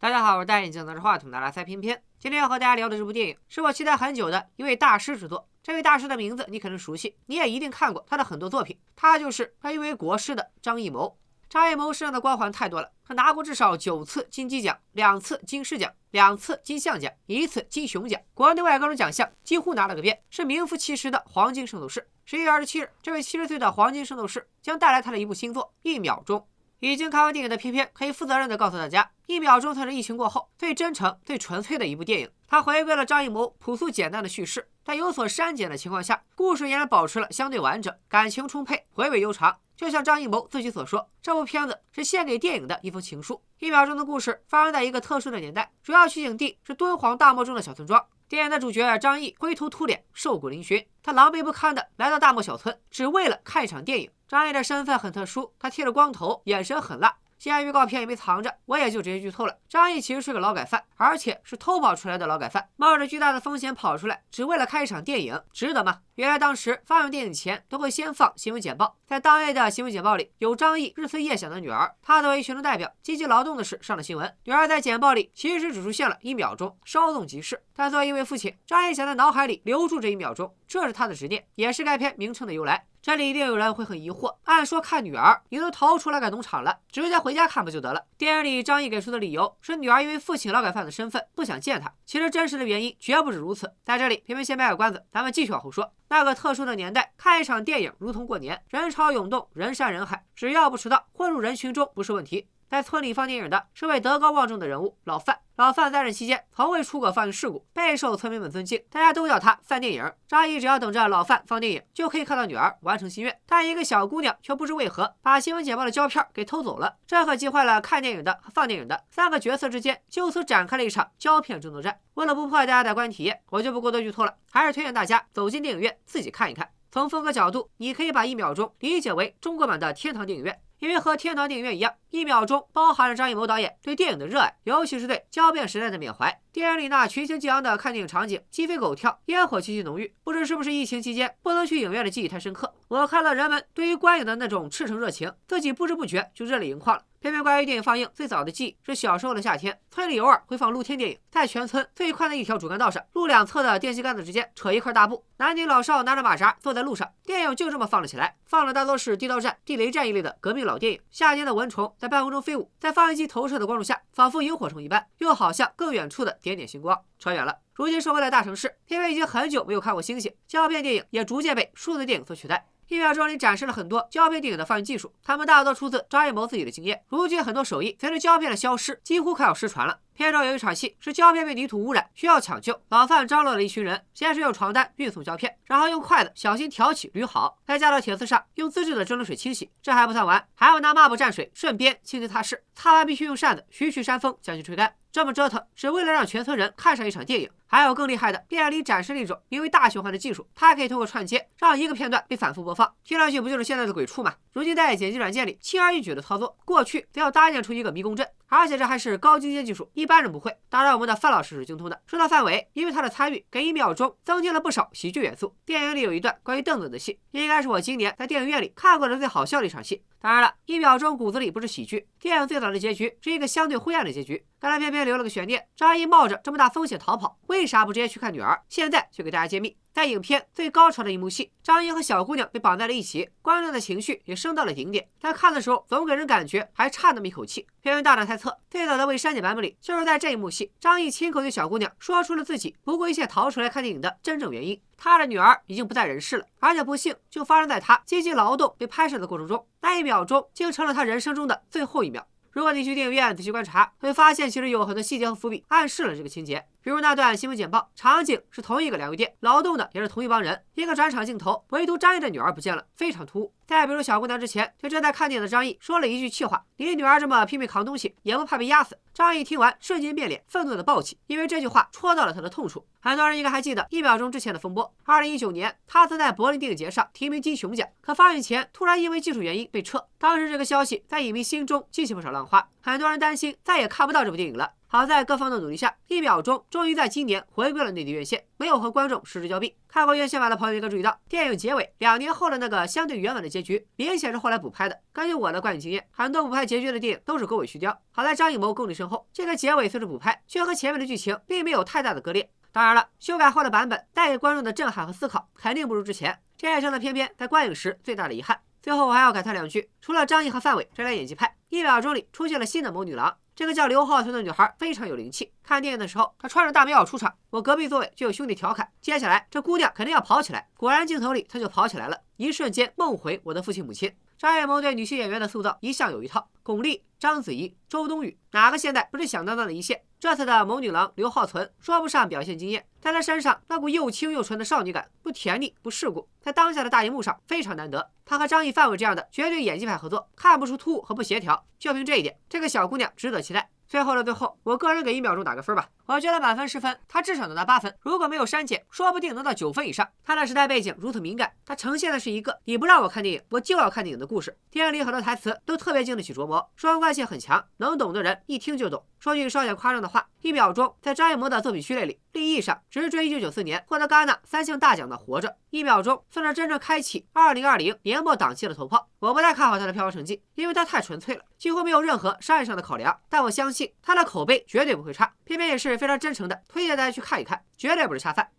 大家好，我是戴眼镜拿着话筒的拉塞偏偏。今天要和大家聊的这部电影，是我期待很久的一位大师之作。这位大师的名字你可能熟悉，你也一定看过他的很多作品。他就是被誉为国师的张艺谋。张艺谋身上的光环太多了，他拿过至少9次金鸡奖、2次金狮奖、2次金像奖、1次金熊奖，国内外各种奖项几乎拿了个遍，是名副其实的黄金圣斗士。11月27日，这位70岁的黄金圣斗士将带来他的一部新作《1秒钟》。已经看完电影的偏偏可以负责任地告诉大家，1秒钟算是疫情过后最真诚、最纯粹的一部电影。它回归了张艺谋朴素简单的叙事，在有所删减的情况下，故事依然保持了相对完整，感情充沛，回味悠长。就像张艺谋自己所说，这部片子是献给电影的一封情书。1秒钟的故事发生在一个特殊的年代，主要取景地是敦煌大漠中的小村庄。电影的主角张译灰头土脸、瘦骨嶙峋，他狼狈不堪地来到大漠小村，只为了看一场电影。张译的身份很特殊，他剃了光头，眼神狠辣。既然预告片也没藏着，我也就直接剧透了。张译其实是个劳改犯，而且是偷跑出来的劳改犯，冒着巨大的风险跑出来，只为了看一场电影，值得吗？原来当时放映电影前都会先放新闻简报，在当夜的新闻简报里有张译日思夜想的女儿，他作为群众代表积极劳动的事上了新闻。女儿在简报里其实只出现了1秒钟，稍纵即逝。但作为一位父亲，张译想在脑海里留住这1秒钟，这是他的执念，也是该片名称的由来。这里一定有人会很疑惑，按说看女儿你都逃出劳改农场了，直接回家看不就得了？电影里张译给出的理由是女儿因为父亲劳改犯的身份不想见他，其实真实的原因绝不是如此。在这里偏偏先卖个关子，咱们继续往后说。那个特殊的年代，看一场电影如同过年，人潮涌动，人山人海，只要不迟到，混入人群中不是问题。在村里放电影的是位德高望重的人物老范。老范在任期间从未出过放映事故，备受村民们尊敬，大家都叫他范电影。张译只要等着老范放电影，就可以看到女儿完成心愿。但一个小姑娘却不知为何把新闻简报的胶片给偷走了，这可急坏了看电影的和放电影的3个角色之间，就此展开了一场胶片争夺战。为了不破坏大家的观影体验，我就不过多剧透了，还是推荐大家走进电影院自己看一看。从风格角度，你可以把1秒钟理解为中国版的天堂电影院。因为和天堂电影院一样，1秒钟包含了张艺谋导演对电影的热爱，尤其是对胶片时代的缅怀。电影里那群情激昂的看电影场景，鸡飞狗跳，烟火气息浓郁，不知是不是疫情期间不能去影院的记忆太深刻，我看到人们对于观影的那种赤诚热情，自己不知不觉就热泪盈眶了。偏偏关于电影放映最早的记忆是小时候的夏天，村里偶尔会放露天电影，在全村最宽的一条主干道上，路两侧的电线杆子之间扯一块大布，男女老少拿着马扎坐在路上，电影就这么放了起来。放的大多是地道战、地雷战一类的革命老电影。夏天的蚊虫在半空中飞舞，在放映机投射的光柱下，仿佛萤火虫一般，又好像更远处的点点星光。扯远了，如今生活在大城市，偏偏已经很久没有看过星星，胶片电影也逐渐被数字电影所取代。1秒钟里展示了很多胶片电影的放映技术，他们大多出自张艺谋自己的经验。如今很多手艺随着胶片的消失，几乎快要失传了。片中有一场戏是胶片被泥土污染，需要抢救。老范张罗了一群人，先是用床单运送胶片，然后用筷子小心挑起捋好，再架到铁丝上，用自制的蒸馏水清洗。这还不算完，还要拿抹布蘸水，顺便轻轻擦拭。擦完必须用扇子徐徐扇风将其吹干。这么折腾，只为了让全村人看上一场电影。还有更厉害的，电影里展示了一种名为大循环的技术，它可以通过串接让一个片段被反复播放。听上去不就是现在的鬼畜吗？如今在剪辑软件里轻而易举的操作，过去则要搭建出一个迷宫阵，而且这还是高精尖技术，一般人不会。当然我们的范老师是精通的。说到范伟，因为他的参与，给1秒钟增添了不少喜剧元素。电影里有一段关于凳子的戏，应该是我今年在电影院里看过的最好笑的一场戏。当然了，1秒钟骨子里不是喜剧，电影最早的结局是一个相对灰暗的结局。刚才偏偏留了个悬念，张译冒着这么大风险逃跑，为啥不直接去看女儿？现在就给大家揭秘。在影片最高潮的一幕戏，张译和小姑娘被绑在了一起，观众的情绪也升到了顶点。但看的时候总给人感觉还差那么一口气。偏偏大胆猜测，最早的未删减版本里，就是在这一幕戏，张译亲口对小姑娘说出了自己不顾一切逃出来看电影的真正原因。他的女儿已经不在人世了，而且不幸就发生在他积极劳动被拍摄的过程中，那1秒钟竟成了他人生中的最后1秒。如果你去电影院仔细观察，会发现其实有很多细节和伏笔暗示了这个情节。比如那段新闻简报，场景是同一个粮油店，劳动的也是同一帮人。一个转场镜头，唯独张译的女儿不见了，非常突兀。再比如小姑娘之前对正在看电影的张译说了一句气话：“你女儿这么拼命扛东西，也不怕被压死。”张译听完瞬间变脸，愤怒的暴起，因为这句话戳到了他的痛处。很多人应该还记得1秒钟之前的风波。2019年，他曾在柏林电影节上提名金熊奖，可放映前突然因为技术原因被撤。当时这个消息在影迷心中激起不少浪花，很多人担心再也看不到这部电影了。好在各方的努力下，1秒钟终于在今年回归了内地院线，没有和观众失之交臂。看过院线版的朋友应该注意到，电影结尾2年后的那个相对圆满的结局，明显是后来补拍的。根据我的观影经验，很多补拍结局的电影都是狗尾续貂。好在张艺谋功力深厚，这个结尾虽是补拍，却和前面的剧情并没有太大的割裂。当然了，修改后的版本带给观众的震撼和思考肯定不如之前，这也成了片片在观影时最大的遗憾。最后我还要感叹2句，除了张译和范伟这俩演技派，1秒钟里出现了新的谋女郎。这个叫刘浩存的女孩非常有灵气。看电影的时候，她穿着大棉袄出场，我隔壁座位就有兄弟调侃：接下来这姑娘肯定要跑起来。果然镜头里她就跑起来了，一瞬间梦回我的父亲母亲。张艺谋对女性演员的塑造一向有一套，巩俐、章子怡、周冬雨，哪个现代不是响当当的一线？这次的谋女郎刘浩存说不上表现惊艳，但她身上那股又清又纯的少女感，不甜腻不世故，在当下的大荧幕上非常难得。她和张译、范伟这样的绝对演技派合作，看不出突兀和不协调。就凭这一点，这个小姑娘值得期待。最后的最后，我个人给1秒钟打个分吧。我觉得满分10分，它至少能拿8分，如果没有删减，说不定能到9分以上。它的时代背景如此敏感，它呈现的是一个你不让我看电影，我就要看电影的故事。电影里很多台词都特别经得起琢磨，双关性很强，能懂的人一听就懂。说句稍显夸张的话，1秒钟在张艺谋的作品序列里，立意上直追1994年获得戛纳3项大奖的《活着》。1秒钟算是真正开启2020年末档期的头炮。我不太看好它的票房成绩，因为它太纯粹了，几乎没有任何商业上的考量。但我相信它的口碑绝对不会差，偏偏也是非常真诚的推荐大家去看一看，绝对不是恰饭。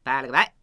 拜了个拜。